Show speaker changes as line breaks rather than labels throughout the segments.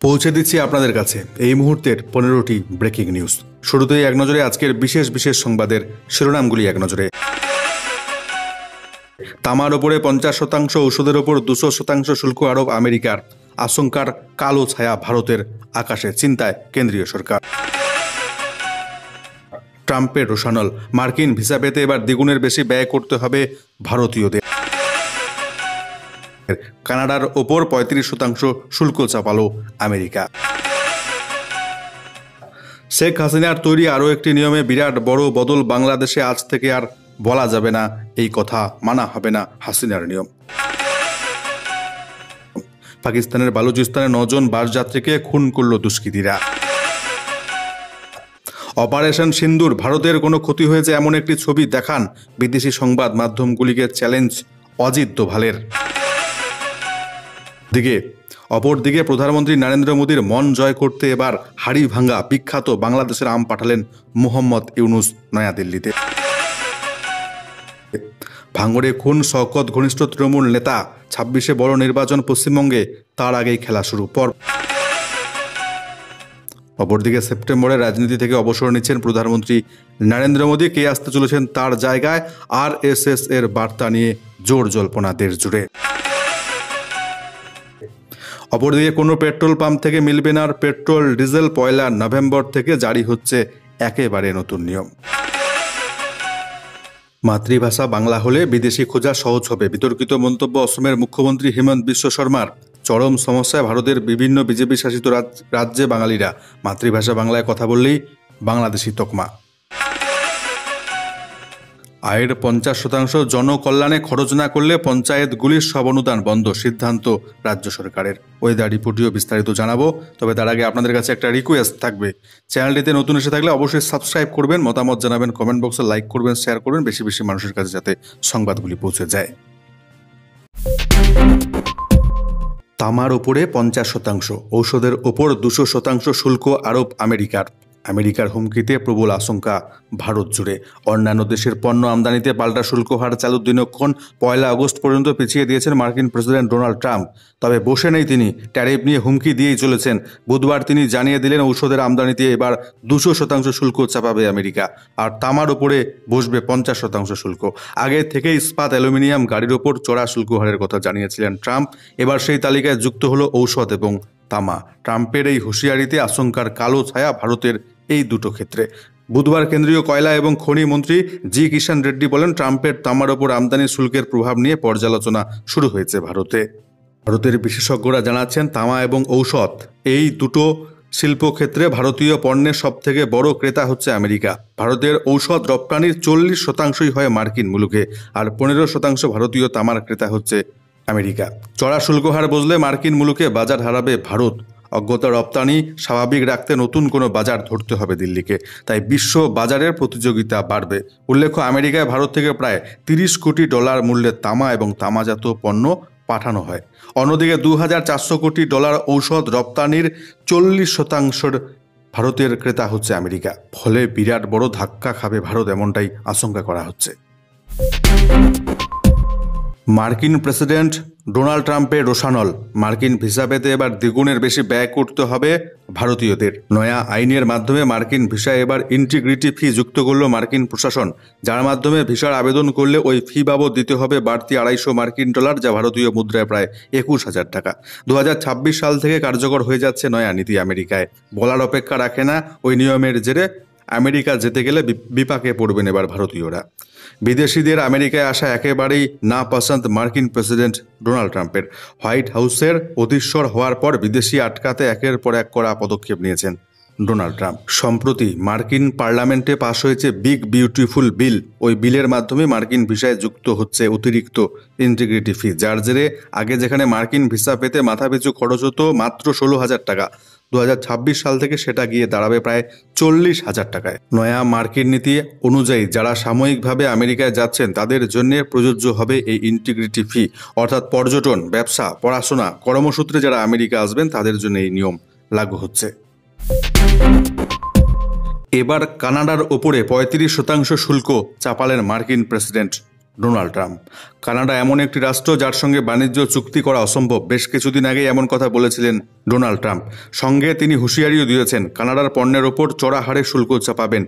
পৌঁছে দিচ্ছি আপনাদের কাছে এই মুহূর্তের 15টি ব্রেকিং নিউজ। শুরুতেই এক নজরে আজকের বিশেষ বিশেষ সংবাদের শিরোনামগুলি এক নজরে। তামার ওপরে 50% ঔষধের ওপর 200% শুল্ক আরোপ আমেরিকার, আশঙ্কার কালো ছায়া ভারতের আকাশে, চিন্তায় কেন্দ্রীয় সরকার। ট্রাম্পের রোষানল, মার্কিন ভিসা পেতে এবার দ্বিগুণের বেশি ব্যয় করতে হবে ভারতীয়দের। কানাডার ওপর 35% শুল্ক চাপালো আমেরিকা। শেখ হাসিনার তৈরি আরও একটি নিয়মে বিরাট বড় বদল, বাংলাদেশে আজ থেকে আর বলা যাবে না এই কথা, মানা হবে না হাসিনার নিয়ম। পাকিস্তানের বালুচিস্তানে 9 জন বাসযাত্রীকে খুন করল দুষ্কৃতীরা। অপারেশন সিন্দুর, ভারতের কোনো ক্ষতি হয়েছে এমন একটি ছবি দেখান, বিদেশি সংবাদ মাধ্যমগুলিকে চ্যালেঞ্জ অজিত দোভালের। অপরদিকে প্রধানমন্ত্রী নরেন্দ্র মোদীর মন জয় করতে এবার হাড়ি ভাঙ্গা বিখ্যাত বাংলাদেশের আম পাঠালেন মোহাম্মদ ইউনুস নয়াদিল্লিতে। ভাঙড়ে খুন শওকত ঘনিষ্ঠ তৃণমূল নেতা, 26-এ বড় নির্বাচন পশ্চিমবঙ্গে, তার আগেই খেলা শুরু। অপরদিকে সেপ্টেম্বরে রাজনীতি থেকে অবসর নিচ্ছেন প্রধানমন্ত্রী নরেন্দ্র মোদী, কে আসতে চলেছেন তার জায়গায়, RSS এর বার্তা নিয়ে জোর জল্পনা দেশ জুড়ে। অপরদিকে কোনো পেট্রোল পাম্প থেকে মিলবে না পেট্রোল ডিজেল, 1 নভেম্বর থেকে জারি হচ্ছে একেবারে নতুন নিয়ম। মাতৃভাষা বাংলা হলে বিদেশি খোঁজা সহজ হবে, বিতর্কিত মন্তব্য অসমের মুখ্যমন্ত্রী হেমন্ত বিশ্ব শর্মার। চরম সমস্যায় ভারতের বিভিন্ন বিজেপি শাসিত রাজ্যে বাঙালিরা, মাতৃভাষা বাংলায় কথা বললেই বাংলাদেশি তকমা। আয়ের 50% জনকল্যাণে খরচ না করলে পঞ্চায়েতগুলির সব অনুদান বন্ধ, সিদ্ধান্ত রাজ্য সরকারের। ওয়েদার রিপোর্টিও বিস্তারিত জানাবো, তবে তার আগে আপনাদের কাছে একটা রিকোয়েস্ট থাকবে। চ্যানেলটিতে নতুন এসে থাকলে অবশ্যই সাবস্ক্রাইব করবেন, মতামত জানাবেন, কমেন্ট বক্সে লাইক করবেন, শেয়ার করবেন, বেশি বেশি মানুষের কাছে যাতে সংবাদগুলি পৌঁছে যায়। তামার ওপরে 50%, ঔষধের ওপর 200% শুল্ক আরোপ আমেরিকার। আমেরিকার হুমকিতে প্রবল আশঙ্কা ভারত জুড়ে। অন্যান্য দেশের পণ্য আমদানিতে পাল্টা শুল্ক হার চালুর দিনক্ষণ 1 আগস্ট পর্যন্ত পিছিয়ে দিয়েছেন মার্কিন প্রেসিডেন্ট ডোনাল্ড ট্রাম্প। তবে বসে নেই তিনি, ট্যারিফ নিয়ে হুমকি দিয়েই চলেছেন। বুধবার তিনি জানিয়ে দিলেন ঔষধের আমদানিতে এবার 200% শুল্ক চাপাবে আমেরিকা, আর তামার ওপরে বসবে 50% শুল্ক। আগে থেকে ইস্পাত, অ্যালুমিনিয়াম, গাড়ির ওপর চড়া শুল্ক হারের কথা জানিয়েছিলেন ট্রাম্প। এবার সেই তালিকায় যুক্ত হলো ঔষধ এবং তামা। ট্রাম্পের এই হুঁশিয়ারিতে আশঙ্কার কালো ছায়া ভারতের এই দুটো ক্ষেত্রে। বুধবার কেন্দ্রীয় কয়লা এবং খনি মন্ত্রী জি কিষাণ রেড্ডি বলেন, ট্রাম্পের তামার ওপর আমদানি শুল্কের প্রভাব নিয়ে পর্যালোচনা শুরু হয়েছে ভারতের বিশেষজ্ঞরা জানাচ্ছেন, তামা এবং ঔষধ, এই দুটো শিল্পক্ষেত্রে ভারতীয় পণ্যের সবথেকে বড় ক্রেতা হচ্ছে আমেরিকা। ভারতের ঔষধ রপ্তানির 40%ই হয় মার্কিন মুলুকে, আর 15% ভারতীয় তামার ক্রেতা হচ্ছে আমেরিকা। চড়া শুল্ক হার বসলে মার্কিন মুলুকে বাজার হারাবে ভারত। অজ্ঞতা রপ্তানি স্বাভাবিক রাখতে নতুন কোনো বাজার ধরতে হবে দিল্লিকে, তাই বিশ্ব বাজারের প্রতিযোগিতা বাড়বে। উল্লেখ্য, আমেরিকায় ভারত থেকে প্রায় $30 কোটি মূল্যের তামা এবং তামাজাত পণ্য পাঠানো হয়। অন্যদিকে $2,400 কোটি ঔষধ রপ্তানির 40% ভারতের ক্রেতা হচ্ছে আমেরিকা। ফলে বিরাট বড় ধাক্কা খাবে ভারত, এমনটাই আশঙ্কা করা হচ্ছে। মার্কিন প্রেসিডেন্ট ডোনাল্ড ট্রাম্পের রোষানল, মার্কিন ভিসা পেতে এবার দ্বিগুণের বেশি ব্যয় করতে হবে ভারতীয়দের। নয়া আইনের মাধ্যমে মার্কিন ভিসায় এবার ইন্টিগ্রিটি ফি যুক্ত করল মার্কিন প্রশাসন, যার মাধ্যমে ভিসার আবেদন করলে ওই ফি বাবদ দিতে হবে বাড়তি $250, যা ভারতীয় মুদ্রায় প্রায় 21,000 টাকা। 2026 সাল থেকে কার্যকর হয়ে যাচ্ছে নয়া নীতি আমেরিকায়। বলার অপেক্ষা রাখে না, ওই নিয়মের জেরে আমেরিকা যেতে গেলে বিপাকে পড়বেন এবার ভারতীয়রা। বিদেশিদের আমেরিকায় আসা একেবারেই না পছন্দ মার্কিন প্রেসিডেন্ট ডোনাল্ড ট্রাম্পের। হোয়াইট হাউসের অধীশ্বর হওয়ার পর বিদেশি আটকাতে একের পর এক কড়া পদক্ষেপ নিয়েছেন ডোনাল্ড ট্রাম্প। সম্প্রতি মার্কিন পার্লামেন্টে পাশ হয়েছে বিগ বিউটিফুল বিল। ওই বিলের মাধ্যমে মার্কিন ভিসায় যুক্ত হচ্ছে অতিরিক্ত ইন্টিগ্রিটি ফি, যার জেরে আগে যেখানে মার্কিন ভিসা পেতে মাথাপিছু খরচ হতো মাত্র 16,000 টাকা, 2026 সাল থেকে সেটা গিয়ে দাঁড়াবে প্রায় 40,000 টাকায়। নয়া মার্কিন নীতি অনুযায়ী যারা সাময়িকভাবে আমেরিকায় যাচ্ছেন তাদের জন্য প্রযোজ্য হবে এই ইন্টিগ্রিটি ফি, অর্থাৎ পর্যটন, ব্যবসা, পড়াশোনা, কর্মসূত্রে যারা আমেরিকা আসবেন তাদের জন্য এই নিয়ম লাগু হচ্ছে। এবার কানাডার ওপরে 35% শুল্ক চাপালেন মার্কিন প্রেসিডেন্ট ডোনাল্ড ট্রাম্প। কানাডা এমন একটি রাষ্ট্র যার সঙ্গে বাণিজ্য চুক্তি করা অসম্ভব। বেশ কিছুদিন আগেই এমন কথা বলেছিলেন ডোনাল্ড ট্রাম্প। সঙ্গে তিনি হুঁশিয়ারিও দিয়েছেন কানাডার পণ্যের ওপর চড়া হারে শুল্ক চাপাবেন।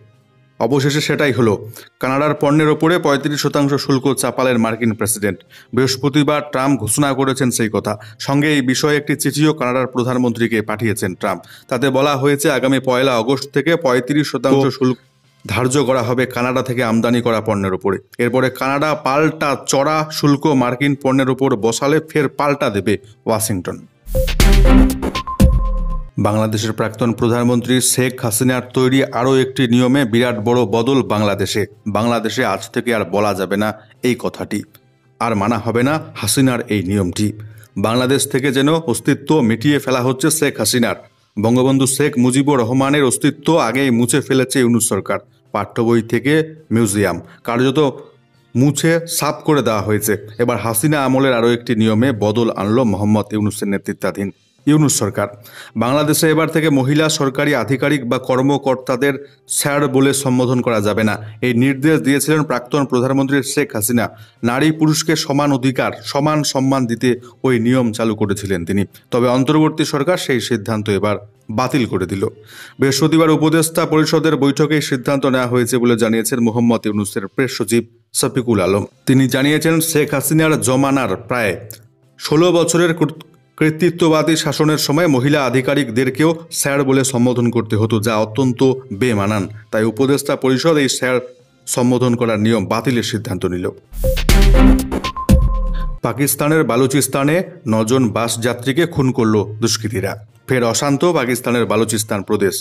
অবশেষে সেটাই হলো। কানাডার পণ্যের ওপরে 35% শুল্ক চাপালেন মার্কিন প্রেসিডেন্ট। বৃহস্পতিবার ট্রাম্প ঘোষণা করেছেন সেই কথা। সঙ্গে এই বিষয়ে একটি চিঠিও কানাডার প্রধানমন্ত্রীকে পাঠিয়েছেন ট্রাম্প। তাতে বলা হয়েছে আগামী 1 আগস্ট থেকে 35% শুল্ক ধার্য করা হবে কানাডা থেকে আমদানি করা পণ্যের উপরে। এরপরে কানাডা পাল্টা চড়া শুল্ক মার্কিন পণ্যের উপর বসালে ফের পাল্টা দেবে ওয়াশিংটন। বাংলাদেশের প্রাক্তন প্রধানমন্ত্রী শেখ হাসিনার তৈরি আরও একটি নিয়মে বিরাট বড় বদল বাংলাদেশে আজ থেকে আর বলা যাবে না এই কথাটি, আর মানা হবে না হাসিনার এই নিয়মটি। বাংলাদেশ থেকে যেন অস্তিত্ব মিটিয়ে ফেলা হচ্ছে শেখ হাসিনার। বঙ্গবন্ধু শেখ মুজিবুর রহমানের অস্তিত্ব আগেই মুছে ফেলেছে ইউনূস সরকার। পাঠ্য বই থেকে মিউজিয়াম কার্যত মুছে সাফ করে দেওয়া হয়েছে। এবার হাসিনা আমলের আরও একটি নিয়মে বদল আনলো মোহাম্মদ ইউনূসের নেতৃত্বাধীন ইউনূস সরকার। বাংলাদেশে এবার থেকে মহিলা সরকারি আধিকারিক বা কর্মকর্তাদের স্যার বলে সম্বোধন করা যাবে না। এই নির্দেশ দিয়েছিলেন প্রাক্তন প্রধানমন্ত্রী শেখ হাসিনা। নারী পুরুষকে সমান অধিকার, সমান সম্মান দিতে ওই নিয়ম চালু করেছিলেন তিনি। তবে অন্তর্বর্তী সরকার সেই সিদ্ধান্ত এবার বাতিল করে দিল। বৃহস্পতিবার উপদেষ্টা পরিষদের বৈঠকে সিদ্ধান্ত নেওয়া হয়েছে বলে জানিয়েছেন মোহাম্মদ ইউনূসের প্রেস সচিব শফিকুল আলম। তিনি জানিয়েছেন শেখ হাসিনার জমানার প্রায় 16 বছরের কর্তৃত্ববাদী শাসনের সময় মহিলা আধিকারিকদেরকেও স্যার বলে সম্বোধন করতে হতো, যা অত্যন্ত বেমানান। তাই উপদেষ্টা পরিষদ এই স্যার সম্বোধন করার নিয়ম বাতিলের সিদ্ধান্ত নিল। পাকিস্তানের বালুচিস্তানে 9 জন বাস যাত্রীকে খুন করল দুষ্কৃতীরা। ফের অশান্ত পাকিস্তানের বালুচিস্তান প্রদেশ।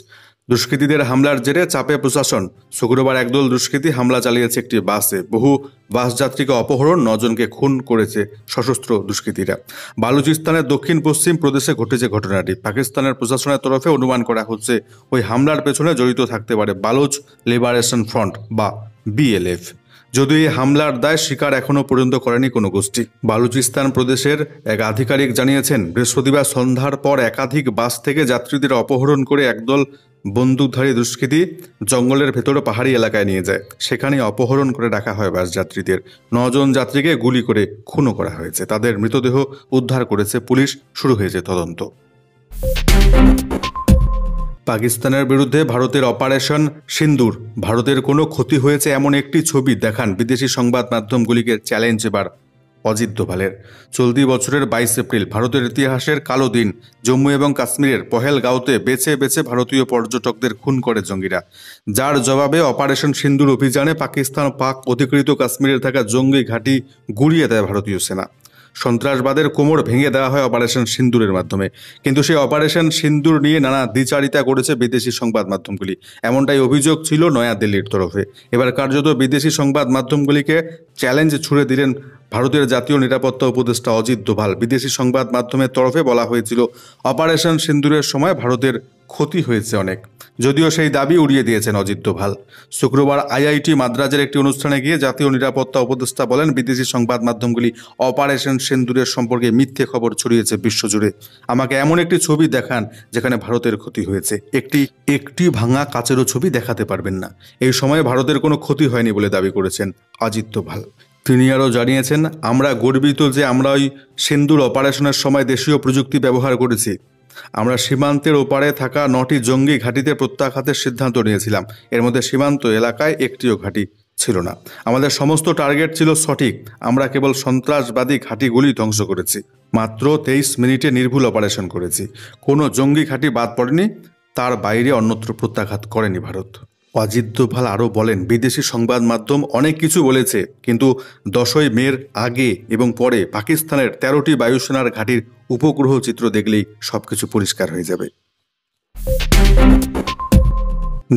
দুষ্কৃতীদের হামলার জেরে চাপে প্রশাসন। শুক্রবার একদল দুষ্কৃতী হামলা চালিয়েছে একটি বাসে। বহু বাস যাত্রীকে অপহরণ, 9 জনকে খুন করেছে সশস্ত্র দুষ্কৃতীরা। বালুচিস্তানের দক্ষিণ পশ্চিম প্রদেশে ঘটেছে ঘটনাটি। পাকিস্তানের প্রশাসনের তরফে অনুমান করা হচ্ছে ওই হামলার পেছনে জড়িত থাকতে পারে বালুচ লিবারেশন ফ্রন্ট বা BLF। যদিও এই হামলার দায় স্বীকার এখনও পর্যন্ত করেনি কোনো গোষ্ঠী। বালুচিস্তান প্রদেশের এক আধিকারিক জানিয়েছেন, বৃহস্পতিবার সন্ধ্যার পর একাধিক বাস থেকে যাত্রীদের অপহরণ করে একদল বন্দুকধারী দুষ্কৃতী জঙ্গলের ভেতরে পাহাড়ি এলাকায় নিয়ে যায়। সেখানে অপহরণ করে রাখা হয় বাস যাত্রীদের। 9 জন যাত্রীকে গুলি করে খুনও করা হয়েছে। তাদের মৃতদেহ উদ্ধার করেছে পুলিশ। শুরু হয়েছে তদন্ত। পাকিস্তানের বিরুদ্ধে ভারতের অপারেশন সিন্দুর। ভারতের কোনো ক্ষতি হয়েছে এমন একটি ছবি দেখান বিদেশি সংবাদ মাধ্যমগুলিকে চ্যালেঞ্জ এবার অজিত দোভালের। চলতি বছরের 22 এপ্রিল ভারতের ইতিহাসের কালো দিন। জম্মু এবং কাশ্মীরের পহেলগাঁওতে বেছে বেছে ভারতীয় পর্যটকদের খুন করে জঙ্গিরা। যার জবাবে অপারেশন সিন্দুর অভিযানে পাক অধিকৃত কাশ্মীরে থাকা জঙ্গি ঘাঁটি গুড়িয়ে দেয় ভারতীয় সেনা। সন্ত্রাসবাদের কোমর ভেঙে দেওয়া হয় অপারেশন সিন্দুরের মাধ্যমে। কিন্তু সেই অপারেশন সিন্দুর নিয়ে নানা দ্বিচারিতা করেছে বিদেশি সংবাদ মাধ্যমগুলি। এমনটাই অভিযোগ ছিল নয়াদিল্লির তরফে। এবার কার্যত বিদেশি সংবাদ মাধ্যমগুলিকে চ্যালেঞ্জ ছুড়ে দিলেন ভারতের জাতীয় নিরাপত্তা উপদেষ্টা অজিত দোভাল। বিদেশি সংবাদ মাধ্যমের তরফে বলা হয়েছিল অপারেশন সিন্দুরের সময় ভারতের ক্ষতি হয়েছে অনেক, যদিও সেই দাবি উড়িয়ে দিয়েছেন অজিত দোভাল। শুক্রবার IIT মাদ্রাজের একটি অনুষ্ঠানে গিয়ে জাতীয় নিরাপত্তা উপদেষ্টা বলেন, বিদেশি সংবাদ মাধ্যমগুলি অপারেশন সিন্দুরের সম্পর্কে মিথ্যে খবর ছড়িয়েছে বিশ্বজুড়ে। আমাকে এমন একটি ছবি দেখান যেখানে ভারতের ক্ষতি হয়েছে। একটি ভাঙা কাচেরও ছবি দেখাতে পারবেন না। এই সময়ে ভারতের কোনো ক্ষতি হয়নি বলে দাবি করেছেন অজিত দোভাল। তিনি আরও জানিয়েছেন, আমরা গর্বিত যে আমরা ওই সিন্দুর অপারেশনের সময় দেশীয় প্রযুক্তি ব্যবহার করেছি। আমরা সীমান্তের ওপারে থাকা 9টি জঙ্গি ঘাঁটিতে প্রত্যাঘাতের সিদ্ধান্ত নিয়েছিলাম। এর মধ্যে সীমান্ত এলাকায় একটিও ঘাঁটি ছিল না। আমাদের সমস্ত টার্গেট ছিল সঠিক। আমরা কেবল সন্ত্রাসবাদী ঘাঁটিগুলি ধ্বংস করেছি। মাত্র 23 মিনিটে নির্ভুল অপারেশন করেছি। কোনো জঙ্গি ঘাঁটি বাদ পড়েনি। তার বাইরে অন্যত্র প্রত্যাঘাত করেনি ভারত। অজিত দোভাল আরও বলেন, বিদেশি সংবাদ মাধ্যম অনেক কিছু বলেছে, কিন্তু 10ই মের আগে এবং পরে পাকিস্তানের 13টি বায়ুসেনার ঘাঁটির উপগ্রহ চিত্র দেখলেই সবকিছু পরিষ্কার হয়ে যাবে।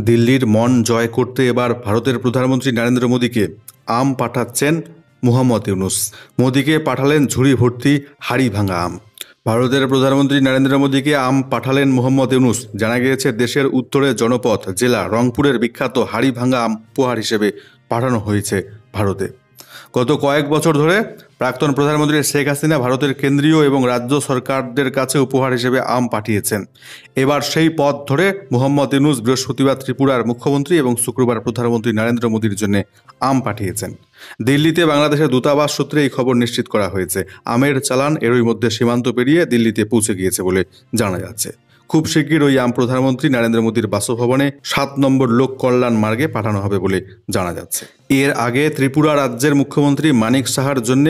দিল্লির মন জয় করতে এবার ভারতের প্রধানমন্ত্রী নরেন্দ্র মোদীকে আম পাঠাচ্ছেন মোহাম্মদ ইউনূস। মোদীকে পাঠালেন ঝুড়ি ভর্তি হাড়ি ভাঙা আম। ভারতের প্রধানমন্ত্রী নরেন্দ্র মোদীকে আম পাঠালেন মোহাম্মদ ইউনূস। জানা গিয়েছে, দেশের উত্তরে জনপথ জেলা রংপুরের বিখ্যাত হাড়ি ভাঙা আম উপহার হিসেবে পাঠানো হয়েছে ভারতে। গত কয়েক বছর ধরে প্রাক্তন প্রধানমন্ত্রী শেখ হাসিনা ভারতের কেন্দ্রীয় এবং রাজ্য সরকারদের কাছে উপহার হিসেবে আম পাঠিয়েছেন। এবার সেই পথ ধরে মোহাম্মদ ইউনূস বৃহস্পতিবার ত্রিপুরার মুখ্যমন্ত্রী এবং শুক্রবার প্রধানমন্ত্রী নরেন্দ্র মোদীর জন্য আম পাঠিয়েছেন। দিল্লিতে বাংলাদেশের দূতাবাস সূত্রে এই খবর নিশ্চিত করা হয়েছে। আমের চালান এরই মধ্যে সীমান্ত পেরিয়ে দিল্লিতে পৌঁছে গিয়েছে বলে জানা যাচ্ছে। খুব শিগগির ওই আম প্রধানমন্ত্রী নরেন্দ্র মোদীর বাসভবনে 7 নম্বর লোক কল্যাণ মার্গে পাঠানো হবে বলে জানা যাচ্ছে। এর আগে ত্রিপুরা রাজ্যের মুখ্যমন্ত্রী মানিক সাহার জন্য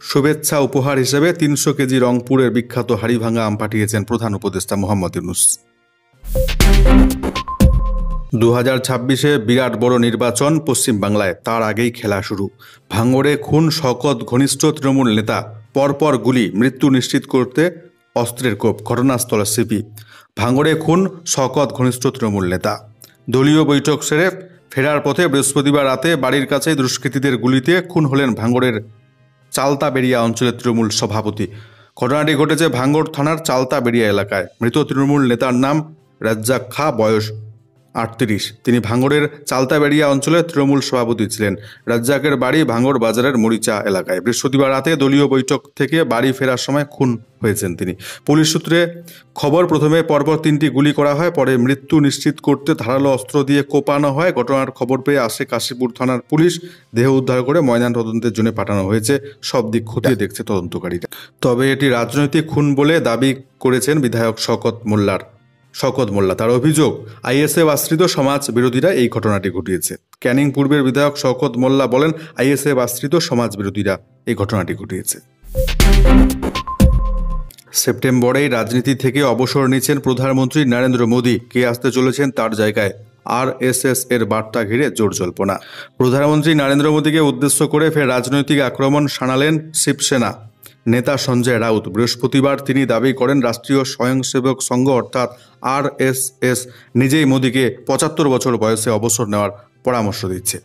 শুভেচ্ছা উপহার হিসেবে 300 কেজি রংপুরের বিখ্যাত হাড়িভাঙা আম পাঠিয়েছেন প্রধান উপদেষ্টা মোহাম্মদ ইউনূস। 2026-এ বিরাট বড় নির্বাচন পশ্চিমবাংলায়, তার আগেই খেলা শুরু। ভাঙড়ে খুন শওকত ঘনিষ্ঠ তৃণমূল নেতা, পরপর গুলি, মৃত্যু নিশ্চিত করতে অস্ত্রের কোপ, ঘটনাস্থলে সিপি। ভাঙড়ে খুন শওকত ঘনিষ্ঠ তৃণমূল নেতা। দলীয় বৈঠক সেরে ফেরার পথে বৃহস্পতিবার রাতে বাড়ির কাছে দুষ্কৃতীদের গুলিতে খুন হলেন ভাঙড়ের চালতাবেড়িয়া অঞ্চলের তৃণমূল সভাপতি। ঘটনাটি ঘটেছে ভাঙড় থানার চালতাবেড়িয়া এলাকায়। মৃত তৃণমূল নেতার নাম রাজ্জাক খা, বয়স 38। তিনি ভাঙড়ের চালতাবেড়িয়া অঞ্চলের তৃণমূল সভাপতি ছিলেন। রাজ্জাকের বাড়ি ভাঙড় বাজারের মরিচা এলাকায়। বৃহস্পতিবার রাতে দলীয় বৈঠক থেকে বাড়ি ফেরার সময় খুন হয়েছেন তিনি। পুলিশ সূত্রে খবর, প্রথমে পরপর 3টি গুলি করা হয়, পরে মৃত্যু নিশ্চিত করতে ধারালো অস্ত্র দিয়ে কোপানো হয়। ঘটনার খবর পেয়ে আসে কাশীপুর থানার পুলিশ। দেহ উদ্ধার করে ময়নান তদন্তের জন্য পাঠানো হয়েছে। সব দিক খতিয়ে দেখছে তদন্তকারীরা। তবে এটি রাজনৈতিক খুন বলে দাবি করেছেন বিধায়ক শওকত মোল্লা। তার অভিযোগ, আইএসএফ আশ্রিত সমাজ বিরোধীরা এই ঘটনাটি ঘটিয়েছে। ক্যানিং পূর্বের বিধায়ক শওকত মোল্লা বলেন, আইএসএফ আশ্রিত সমাজ বিরোধীরা এই ঘটনাটি ঘটিয়েছে। সেপ্টেম্বরেই রাজনীতি থেকে অবসর নিচ্ছেন প্রধানমন্ত্রী নরেন্দ্র মোদী। কে আসতে চলেছেন তার জায়গায়? আরএসএস এর বার্তা ঘিরে জোর জল্পনা। প্রধানমন্ত্রী নরেন্দ্র মোদীকে উদ্দেশ্য করে ফের রাজনৈতিক আক্রমণ শানালেন শিবসেনা নেতা সঞ্জয় রাউত। বৃহস্পতিবার তিনি দাবি করেন, রাষ্ট্রীয় স্বয়ংসেবক সংঘ অর্থাৎ আরএসএস নিজেই মোদীকে 75 বছর বয়সে অবসর নেওয়ার পরামর্শ দিচ্ছে।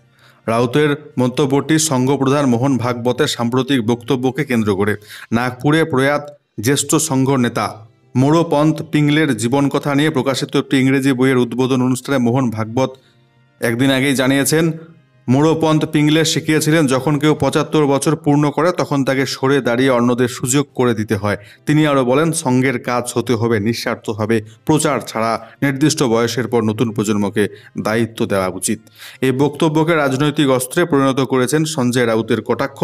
রাউতের মন্তব্যটি সংঘ প্রধান মোহন ভাগবতের সাম্প্রতিক বক্তব্যকে কেন্দ্র করে। নাগপুরে প্রয়াত জ্যেষ্ঠ সংঘ নেতা মোড়পন্থ পিংলের জীবনকথা নিয়ে প্রকাশিত একটি ইংরেজি বইয়ের উদ্বোধন অনুষ্ঠানে মোহন ভাগবত একদিন আগেই জানিয়েছেন, মোড়পন্থ পিংলে শিখিয়েছিলেন, যখন কেউ 75 বছর পূর্ণ করে তখন তাকে সরে দাঁড়িয়ে অন্যদের সুযোগ করে দিতে হয়। তিনি আরও বলেন, সঙ্গের কাজ হতে হবে নিঃস্বার্থভাবে, প্রচার ছাড়া। নির্দিষ্ট বয়সের পর নতুন প্রজন্মকে দায়িত্ব দেওয়া উচিত। এই বক্তব্যকে রাজনৈতিক অস্ত্রে পরিণত করেছেন সঞ্জয় রাউতের কটাক্ষ।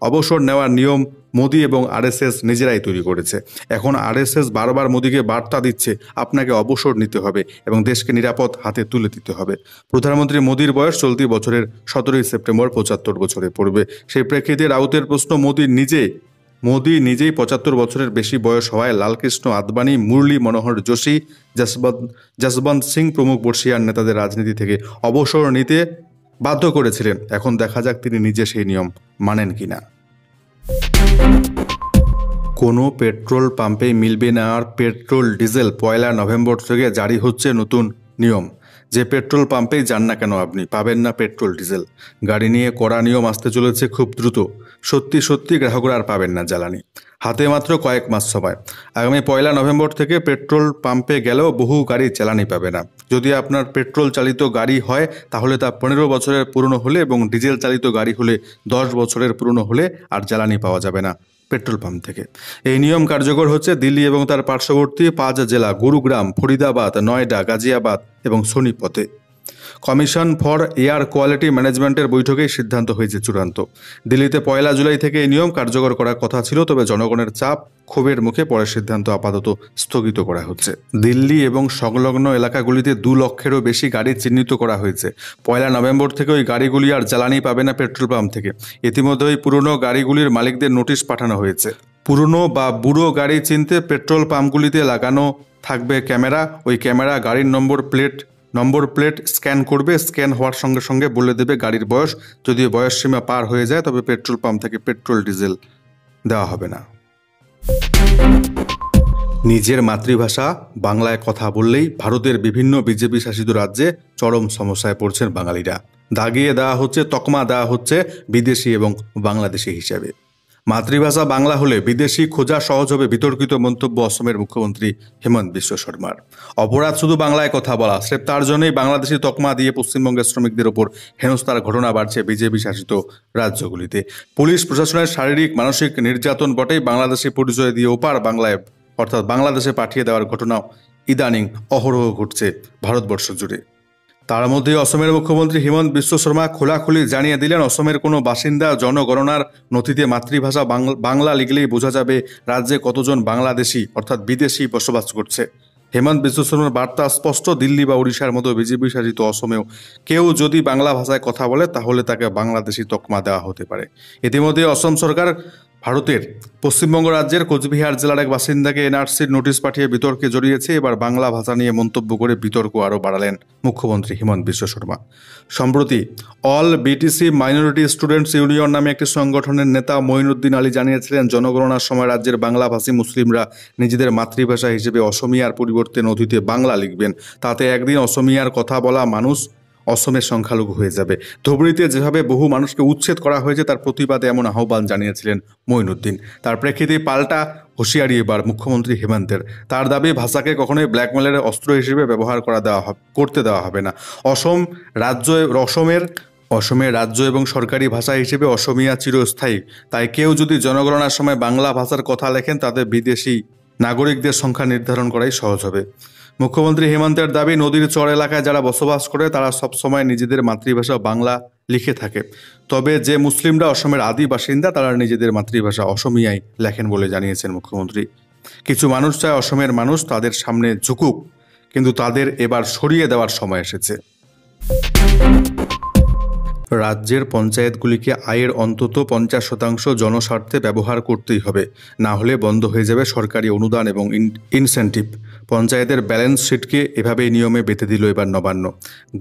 অবসর নেওয়ার নিয়ম মোদী এবং আরএসএস নিজেরাই তৈরি করেছে। এখন আরএসএস বারবার মোদীকে বার্তা দিচ্ছে, আপনাকে অবসর নিতে হবে এবং দেশকে নিরাপদ হাতে তুলে দিতে হবে। প্রধানমন্ত্রী মোদীর বয়স চলতি বছরের 17 সেপ্টেম্বর 75 বছরে পড়বে। সেই প্রেক্ষিতে রাউতের প্রশ্ন, মোদী নিজেই 75 বছরের বেশি বয়স হওয়ায় লালকৃষ্ণ আদবানি, মুরলী মনোহর যোশী, যশবন্ত সিং প্রমুখ বর্ষীয়ান নেতাদের রাজনীতি থেকে অবসর নিতে বাধ্য করেছিলেন। এখন দেখা যাক তিনি নিজে সেই নিয়ম মানেন কিনা। কোনো পেট্রোল পাম্পে মিলবে না আর পেট্রোল ডিজেল। 1 নভেম্বর থেকে জারি হচ্ছে নতুন নিয়ম। যে পেট্রোল পাম্পেই যান না কেন আপনি পাবেন না পেট্রোল ডিজেল। গাড়ি নিয়ে কড়া নিয়ম আসতে চলেছে খুব দ্রুত। সত্যি গ্রাহকরা আর পাবেন না জ্বালানি। হাতে মাত্র কয়েক মাস সময়। আগামী 1 নভেম্বর থেকে পেট্রোল পাম্পে গেলেও বহু গাড়ি জ্বালানি পাবে না। যদি আপনার পেট্রোল চালিত গাড়ি হয় তাহলে তা 15 বছরের পুরনো হলে এবং ডিজেল চালিত গাড়ি হলে 10 বছরের পুরনো হলে আর জ্বালানি পাওয়া যাবে না পেট্রোল পাম্প থেকে। এই নিয়ম কার্যকর হচ্ছে দিল্লি এবং তার পার্শ্ববর্তী 5 জেলা গুরুগ্রাম, ফরিদাবাদ, নয়ডা, গাজিয়াবাদ এবং সোনিপতে। কমিশন ফর এয়ার কোয়ালিটি ম্যানেজমেন্টের বৈঠকেই সিদ্ধান্ত হয়েছে চূড়ান্ত। দিল্লিতে 1 জুলাই থেকে এই নিয়ম কার্যকর করার কথা ছিল, তবে জনগণের চাপ ক্ষোভের মুখে পরের সিদ্ধান্ত আপাতত স্থগিত করা হচ্ছে। দিল্লি এবং সংলগ্ন এলাকাগুলিতে 2 লক্ষেরও বেশি গাড়ি চিহ্নিত করা হয়েছে। 1 নভেম্বর থেকে ওই গাড়িগুলি আর জ্বালানি পাবে না পেট্রোল পাম্প থেকে। ইতিমধ্যে ওই পুরনো গাড়িগুলির মালিকদের নোটিশ পাঠানো হয়েছে। পুরনো বা বুড়ো গাড়ি চিনতে পেট্রোল পাম্পগুলিতে লাগানো থাকবে ক্যামেরা। ওই ক্যামেরা গাড়ির নম্বর প্লেট স্ক্যান করবে। স্ক্যান হওয়ার সঙ্গে সঙ্গে বলে দেবে গাড়ির বয়স। যদি বয়স সীমা পার হয়ে যায় তবে পেট্রোল পাম্প থেকে পেট্রোল ডিজেল দেওয়া হবে না। নিজের মাতৃভাষা বাংলায় কথা বললেই ভারতের বিভিন্ন বিজেপি শাসিত রাজ্যে চরম সমস্যায় পড়ছেন বাঙালিরা। দাগিয়ে দেওয়া হচ্ছে, তকমা দেওয়া হচ্ছে বিদেশি এবং বাংলাদেশি হিসেবে। মাতৃভাষা বাংলা হলে বিদেশি খোঁজা সহজ হবে, বিতর্কিত মন্তব্য অসমের মুখ্যমন্ত্রী হেমন্ত বিশ্ব শর্মার। অপরাধ শুধু বাংলায় কথা বলা, স্রেফ তার জন্যই বাংলাদেশি তকমা দিয়ে পশ্চিমবঙ্গের শ্রমিকদের ওপর হেনস্থার ঘটনা বাড়ছে বিজেপি শাসিত রাজ্যগুলিতে। পুলিশ প্রশাসনের শারীরিক মানসিক নির্যাতন বটেই, বাংলাদেশি পরিচয় দিয়ে ওপার বাংলায় অর্থাৎ বাংলাদেশে পাঠিয়ে দেওয়ার ঘটনাও ইদানিং অহরহ ঘটছে ভারতবর্ষ জুড়ে। তার মধ্যে অসমের মুখ্যমন্ত্রী হেমন্ত বিশ্ব শর্মা খোলাখুলি জানিয়ে দিলেন, অসমের কোনো বাসিন্দা জনগণনার নথিতে মাতৃভাষা বাংলা লিখলেই বোঝা যাবে রাজ্যে কতজন বাংলাদেশি অর্থাৎ বিদেশি বসবাস করছে। হেমন্ত বিশ্ব শর্মার বার্তা স্পষ্ট, দিল্লি বা ওড়িশার মতো বিজেপি শাসিত অসমেও কেউ যদি বাংলা ভাষায় কথা বলে তাহলে তাকে বাংলাদেশি তকমা দেওয়া হতে পারে। ইতিমধ্যে অসম সরকার ভারতের পশ্চিমবঙ্গ রাজ্যের কোচবিহার জেলার এক বাসিন্দাকে এনআরসির নোটিশ পাঠিয়ে বিতর্কে জড়িয়েছে। এবার বাংলা ভাষা নিয়ে মন্তব্য করে বিতর্ক আরও বাড়ালেন মুখ্যমন্ত্রী হেমন্ত বিশ্ব শর্মা। সম্প্রতি all BTC minority students union নামে একটি সংগঠনের নেতা মঈনুদ্দিন আলী জানিয়েছিলেন, জনগণনার সময় রাজ্যের বাংলাভাষী মুসলিমরা নিজেদের মাতৃভাষা হিসেবে অসমিয়ার পরিবর্তে নথিতে বাংলা লিখবেন। তাতে একদিন অসমিয়ার কথা বলা মানুষ অসমের সংখ্যালঘু হয়ে যাবে। ধুবড়ীতে যেভাবে বহু মানুষকে উচ্ছেদ করা হয়েছে তার প্রতিবাদে এমন আহ্বান জানিয়েছিলেন মঈনুদ্দিন। তার প্রেক্ষিতে পাল্টা হুঁশিয়ারি এবার মুখ্যমন্ত্রী হেমন্তের। তার দাবি, ভাষাকে কখনোই ব্ল্যাকমেলের অস্ত্র হিসেবে ব্যবহার করতে দেওয়া হবে না। অসমের রাজ্য এবং সরকারি ভাষা হিসেবে অসমিয়া চিরস্থায়ী। তাই কেউ যদি জনগণনার সময় বাংলা ভাষার কথা লেখেন তাতে বিদেশি নাগরিকদের সংখ্যা নির্ধারণ করাই সহজ হবে। মুখ্যমন্ত্রী হেমন্তের দাবি, নদীর চর এলাকায় যারা বসবাস করে তারা সবসময় নিজেদের মাতৃভাষা বাংলা লিখে থাকে, তবে যে মুসলিমরা অসমের আদি বাসিন্দা তারা নিজেদের মাতৃভাষা অসমিয়াই লেখেন বলে জানিয়েছেন মুখ্যমন্ত্রী। কিছু মানুষ চায় অসমের মানুষ তাদের সামনে ঝুঁকুক, কিন্তু তাদের এবার সরিয়ে দেওয়ার সময় এসেছে। রাজ্যের পঞ্চায়েতগুলিকে আয়ের অন্তত 50% জনস্বার্থে ব্যবহার করতেই হবে, না হলে বন্ধ হয়ে যাবে সরকারি অনুদান এবং ইনসেন্টিভ। পঞ্চায়েতের ব্যালেন্স শিটকে এভাবেই নিয়মে বেঁধে দিল এবার নবান্ন।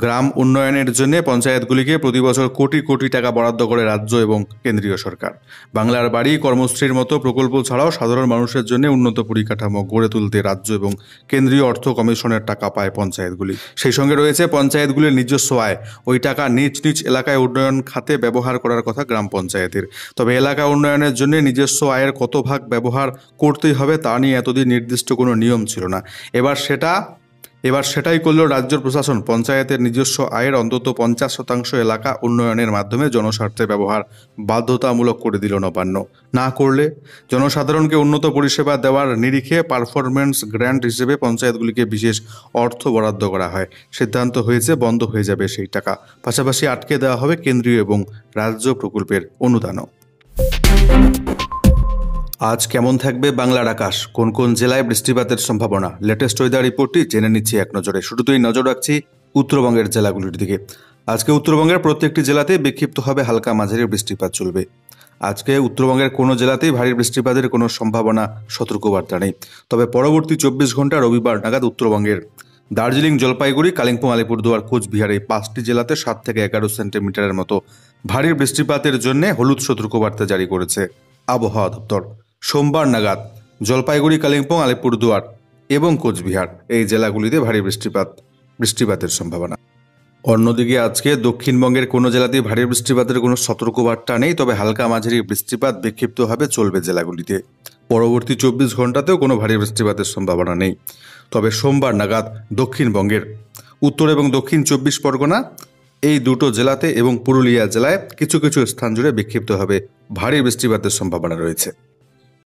গ্রাম উন্নয়নের জন্য পঞ্চায়েতগুলিকে প্রতি বছর কোটি কোটি টাকা বরাদ্দ করে রাজ্য এবং কেন্দ্রীয় সরকার। বাংলার বাড়ি, কর্মশ্রীর মতো প্রকল্প ছাড়াও সাধারণ মানুষের জন্য উন্নত পরিকাঠামো গড়ে তুলতে রাজ্য এবং কেন্দ্রীয় অর্থ কমিশনের টাকা পায় পঞ্চায়েতগুলি। সেই সঙ্গে রয়েছে পঞ্চায়েতগুলির নিজস্ব আয়। ওই টাকা নিজ নিজ এলাকায় উন্নয়ন খাতে ব্যবহার করার কথা গ্রাম পঞ্চায়েতের। তবে এলাকা উন্নয়নের জন্য নিজস্ব আয়ের কত ভাগ ব্যবহার করতেই হবে তা নিয়ে এতদিন নির্দিষ্ট কোনো নিয়ম ছিল না। এবার সেটাই করল রাজ্য প্রশাসন। পঞ্চায়েতের নিজস্ব আয়ের অন্তত 50% এলাকা উন্নয়নের মাধ্যমে জনস্বার্থে ব্যবহার বাধ্যতামূলক করে দিল নবান্ন। না করলে জনসাধারণকে উন্নত পরিষেবা দেওয়ার নিরিখে পারফরমেন্স গ্র্যান্ট হিসেবে পঞ্চায়েতগুলিকে বিশেষ অর্থ বরাদ্দ করা হয়। সিদ্ধান্ত হয়েছে বন্ধ হয়ে যাবে সেই টাকা, পাশাপাশি আটকে দেওয়া হবে কেন্দ্রীয় এবং রাজ্য প্রকল্পের অনুদানও। আজ কেমন থাকবে বাংলার আকাশ, কোন কোন জেলায় বৃষ্টিপাতের সম্ভাবনা, লেটেস্ট ওয়েদার রিপোর্টটি জেনে নিচ্ছি এক নজরে। শুরুতেই নজর রাখছি উত্তরবঙ্গের জেলাগুলির দিকে। আজকে উত্তরবঙ্গের প্রত্যেকটি জেলাতে বিক্ষিপ্তভাবে হালকা মাঝারি বৃষ্টিপাত চলবে। আজকে উত্তরবঙ্গের কোনো জেলাতেই ভারী বৃষ্টিপাতের কোনো সম্ভাবনা, সতর্কবার্তা নেই। তবে পরবর্তী 24 ঘন্টা রবিবার নাগাদ উত্তরবঙ্গের দার্জিলিং, জলপাইগুড়ি, কালিম্পং, আলিপুরদুয়ার, কোচবিহার এই 5টি জেলাতে 7 থেকে 11 সেন্টিমিটারের মতো ভারী বৃষ্টিপাতের জন্য হলুদ সতর্কবার্তা জারি করেছে আবহাওয়া দপ্তর। সোমবার নাগাদ জলপাইগুড়ি, কালিম্পং, আলিপুরদুয়ার এবং কোচবিহার এই জেলাগুলিতে ভারী বৃষ্টিপাতের সম্ভাবনা। অন্যদিকে আজকে দক্ষিণবঙ্গের কোনো জেলাতেই ভারী বৃষ্টিপাতের কোনো সতর্কবার্তা নেই, তবে হালকা মাঝারি বৃষ্টিপাত বিক্ষিপ্তভাবে চলবে জেলাগুলিতে। পরবর্তী 24 ঘন্টাতেও কোনো ভারী বৃষ্টিপাতের সম্ভাবনা নেই। তবে সোমবার নাগাদ দক্ষিণবঙ্গের উত্তর এবং দক্ষিণ 24 পরগনা এই দুটো জেলাতে এবং পুরুলিয়া জেলায় কিছু কিছু স্থান জুড়ে বিক্ষিপ্তভাবে ভারী বৃষ্টিপাতের সম্ভাবনা রয়েছে।